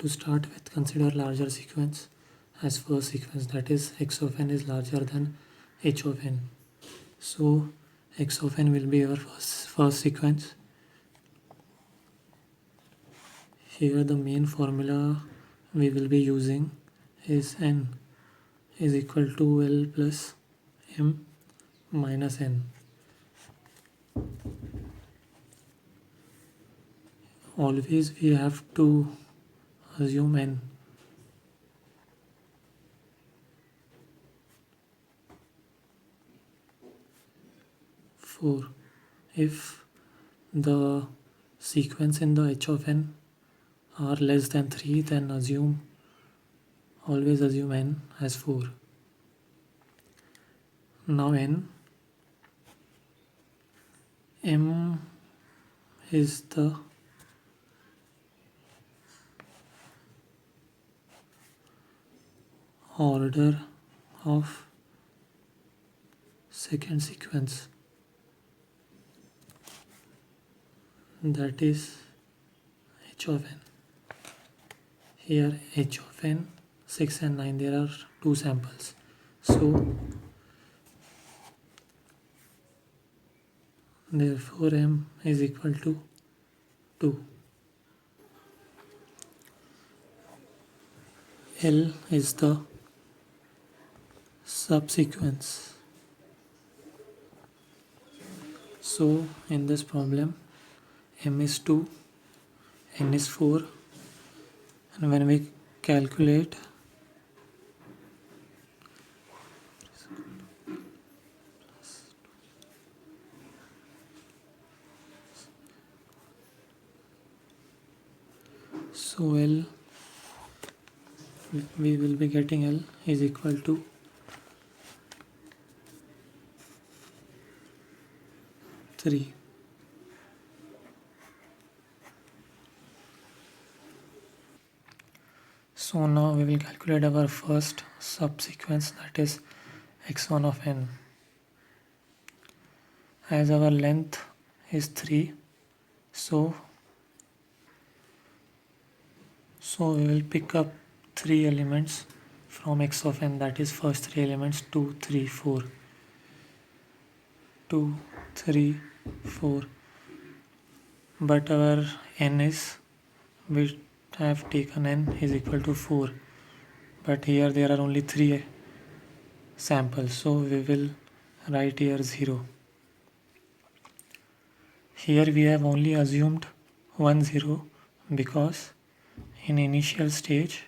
To start with, consider larger sequence as first sequence, that is x of n is larger than h of n. So x of n will be our first sequence. Here the main formula we will be using is n is equal to L plus m minus n. Always we have to assume n. For if the sequence in the h of n are less than 3, then always assume n as 4. Now m is the order of second sequence, that is h of n. Here h of n 6 and 9, there are 2 samples, so therefore m is equal to 2. L is the subsequence. So in this problem m is 2, n is 4, and when we calculate so L, we will be getting L is equal to 3. So now we will calculate our first subsequence, that is x1 of n. As our length is 3, so we will pick up 3 elements from x of n, that is first 3 elements 2, 3, 4. 2, 3, 4. But our n is, we have taken n is equal to 4, but here there are only 3 samples, so we will write here 0. Here we have only assumed 1 0 because in initial stage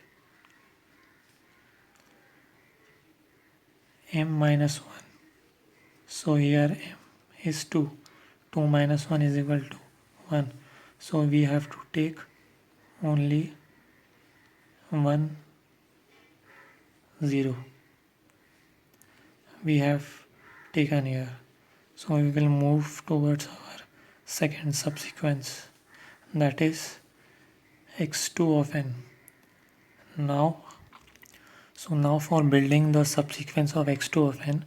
m minus 1, so here m is 2, 2 minus 1 is equal to 1, so we have to take only 1 0 we have taken here. So we will move towards our second subsequence, that is x2 of n. Now for building the subsequence of x2 of n,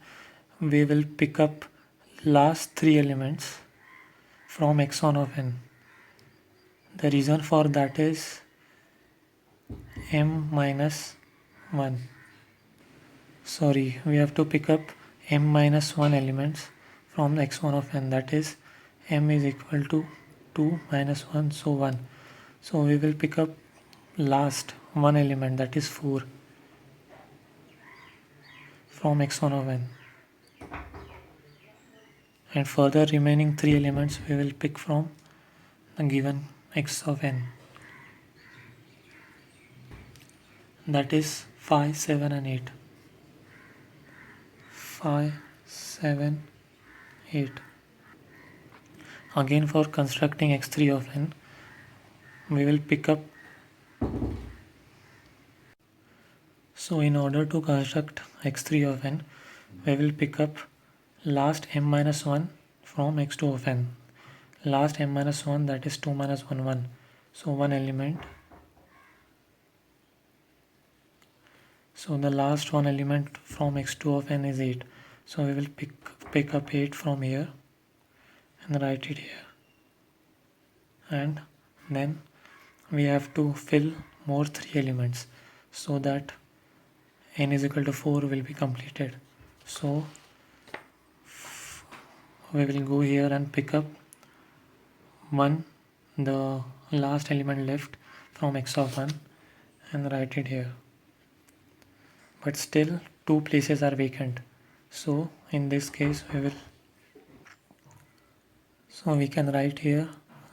we will pick up last 3 elements from x1 of n. The reason for that is m minus 1. Sorry, we have to pick up m minus 1 elements from x1 of n, that is m is equal to 2 minus 1, so 1. So we will pick up last 1 element, that is 4, from x1 of n, and further remaining 3 elements we will pick from the given x of n, that is 5, 7 and 8. 5, 7, 8. Again for constructing x3 of n, we will pick up. So in order to construct x3 of n, we will pick up last m minus 1 from x2 of n. Last m minus 1, that is 2 minus 1, 1. So 1 element. So the last 1 element from x2 of n is 8. So we will pick up 8 from here and write it here. And then we have to fill more 3 elements, so that n is equal to 4 will be completed. So we will go here and pick up 1, the last element left from x of 1, and write it here. But still 2 places are vacant, so in this case we can write here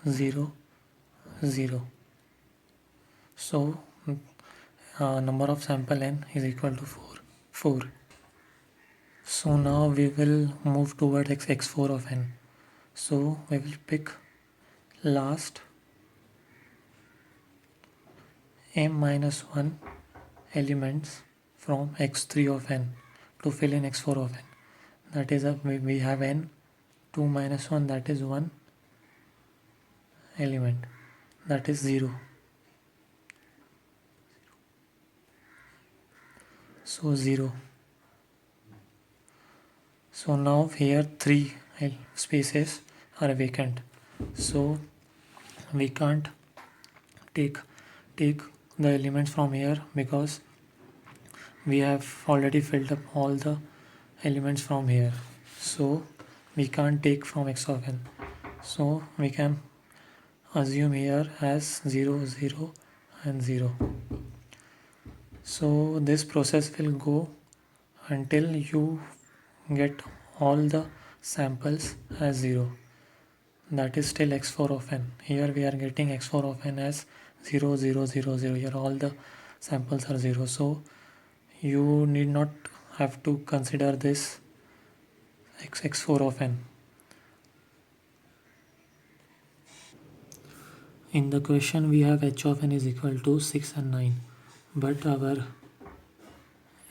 0 0. So number of sample n is equal to 4. So now we will move towards x4 of n. So we will pick last m minus 1 elements from x3 of n to fill in x4 of n. That is, we have n 2 minus 1, that is 1 element, that is 0. So 0. So now here 3 spaces are vacant, so we can't take the elements from here because we have already filled up all the elements from here, so we can't take from x of n. So we can assume here as 0 0 and 0. So this process will go until you get all the samples as 0, that is still x4 of n. Here we are getting x4 of n as 0 0 0 0. Here all the samples are 0, so you need not have to consider this x4 of n. In the question we have h of n is equal to 6 and 9, but our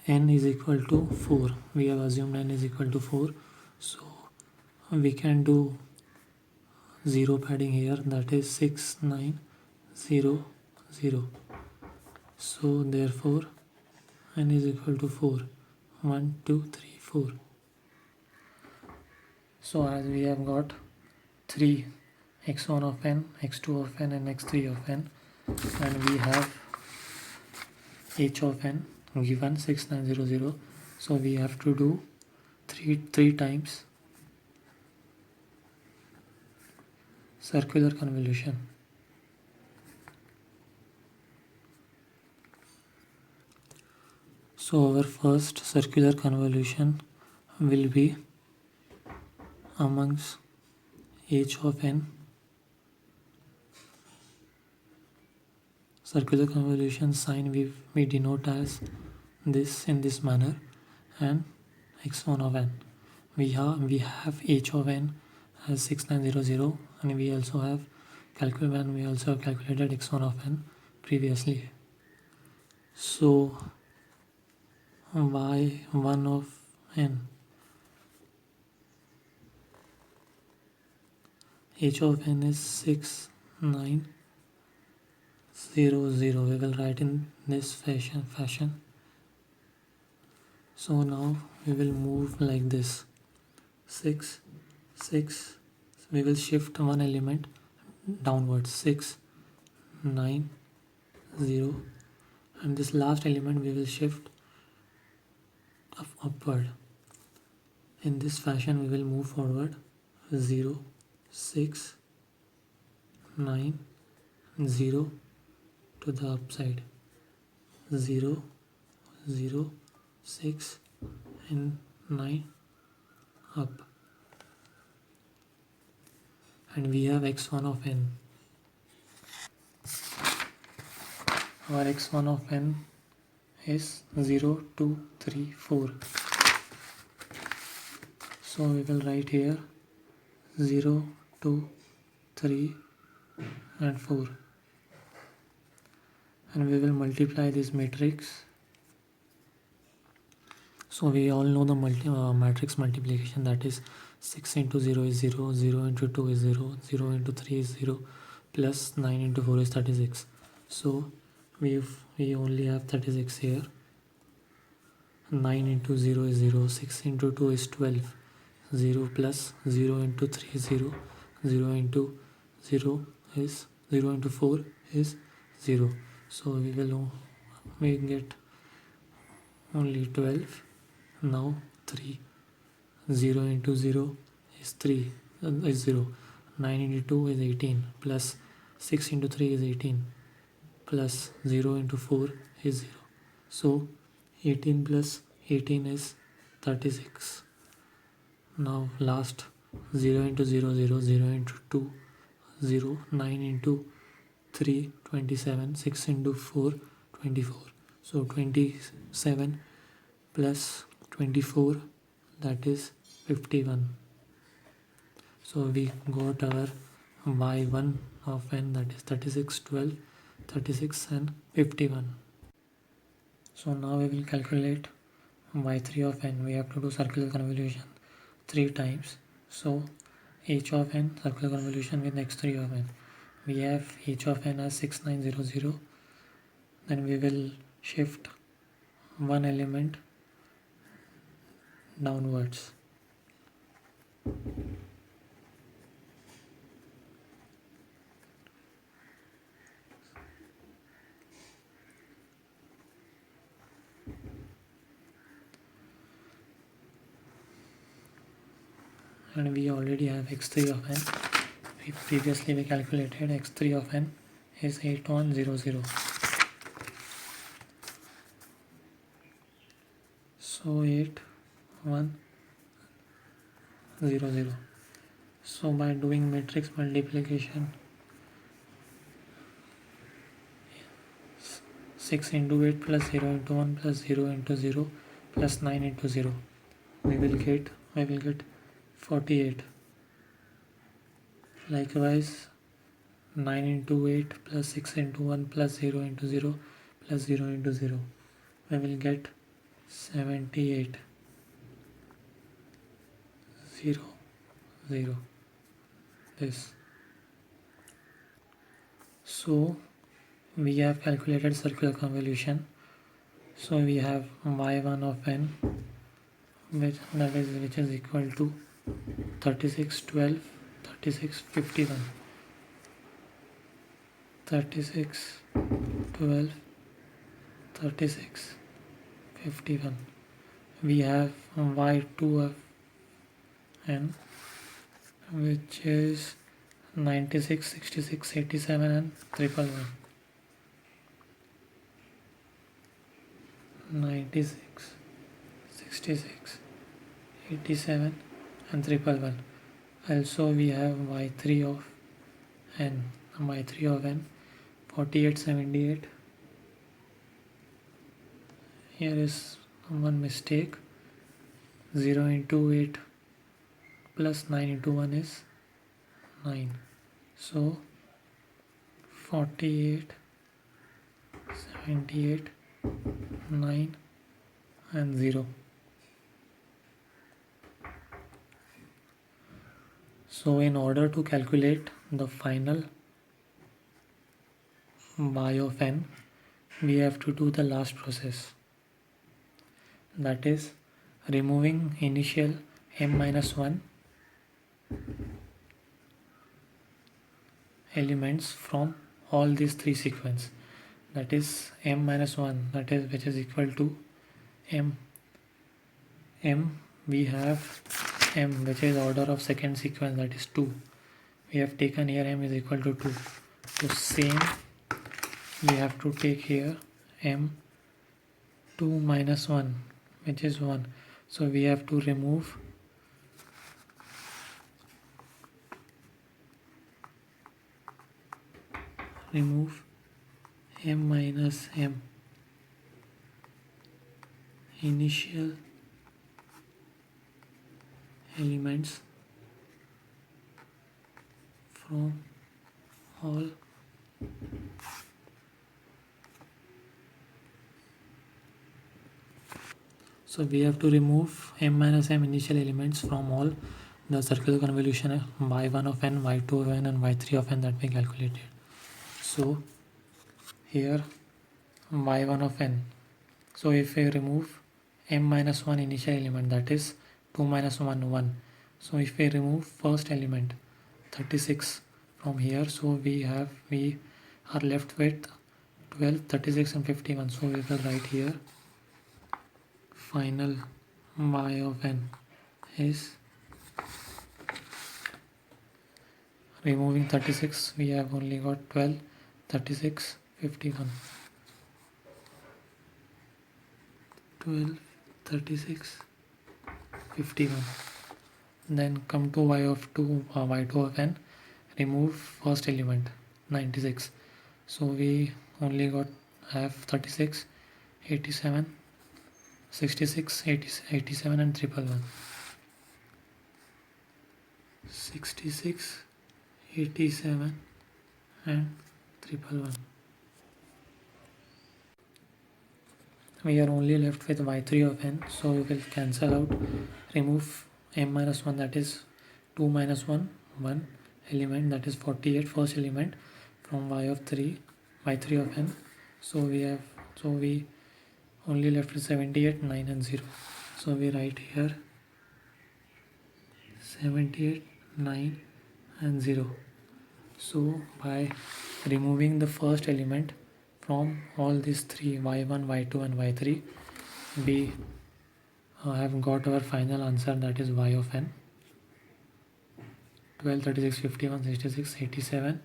n is equal to 4. We have assumed n is equal to 4, so we can do 0 padding here, that is 6 9 0 0. So therefore n is equal to 4, 1 2 3 4. So as we have got 3 x1 of n, x2 of n and x3 of n, and we have h of n given 6900, so we have to do 3 times circular convolution. So our first circular convolution will be amongst h of n. Circular convolution sign we denote as this in this manner, and x1 of n. We have h of n as 6900, and we also have calculated x1 of n previously. So y1 of n, h of n is 6 9 0 0. We will write in this fashion. So now we will move like this, 6 6. We will shift one element downwards, 6 9 0, and this last element we will shift upward. In this fashion we will move forward, 0 6 9 0 to the upside, 0 0 6 and 9 up, and we have x1 of n. Our x1 of n is 0 2 3 4. So we will write here 0 2 3 and 4, and we will multiply this matrix. So we all know the matrix multiplication, that is 6 into 0 is 0, 0 into 2 is 0, 0 into 3 is 0, plus 9 into 4 is 36. So we only have 36 here. 9 into 0 is 0, 6 into 2 is 12, 0 plus 0 into 3 is 0, 0 into 0 is 0 into 4 is 0. So we get only 12. Now 3. 0 into 0 is 3, is 0. 9 into 2 is 18, plus 6 into 3 is 18, plus 0 into 4 is 0. So 18 plus 18 is 36. Now last, 0 into 0 0, 0 into 2 0, 9 into 3 27, 6 into 4 24. So 27 plus 24, that is 51. So we got our y1 of n, that is 36, 12, 36 and 51. So now we will calculate y3 of n. We have to do circular convolution 3 times. So h of n, circular convolution with x3 of n. We have h of n as 6900. Then we will shift one element downwards. And we already have x3 of n. Previously we calculated x3 of n is 8100. So 8100. So by doing matrix multiplication, 6 into 8 plus 0 into 1 plus 0 into 0 plus 9 into 0, we will get 48. Likewise, 9 into 8 plus 6 into 1 plus 0 into 0 plus 0 into 0, we will get 78. 0 0, this. So we have calculated circular convolution. So we have y1 of n, which is equal to 36 12, 36 51, 36 12, 36 51. We have y2 of n, which is 96 66 87 and 111. 96 66 87 and 111. Also we have y3 of n, 48 78. Here is one mistake. 0 into 8 plus 9 into 1 is 9. So 48 78 9 and 0. So in order to calculate the final y of n, we have to do the last process, that is removing initial m minus 1 elements from all these three sequence, that is m minus 1, that is which is equal to m. We have m, which is order of second sequence, that is 2. We have taken here m is equal to 2. So same we have to take here m 2 minus 1, which is 1. So we have to remove m minus m initial elements from all so we have to remove m minus m initial elements from all the circular convolution y1 of n, y2 of n and y3 of n that we calculated. So here y1 of n, so if we remove m minus 1 initial element, that is 2 minus 1 1, so if we remove first element 36 from here, so we are left with 12, 36 and 51. So we will write here final y of n is, removing 36, we have only got 12, 36, 51. 12, 36, 51. Then come to y2 of n, remove first element 96. So we only have 36, 87, 66, 87 and 111. 66, 87 and 111. We are only left with y3 of n, so we will cancel out, remove m minus 1, that is 2 minus 1, 1 element, that is 48, first element from y3 of n. So we only left with 78, 9 and 0. So we write here 78, 9 and 0. So by removing the first element from all these three, y1, y2 and y3, we have got our final answer, that is y of n. 12, 36, 51, 66, 87,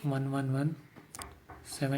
111, 7.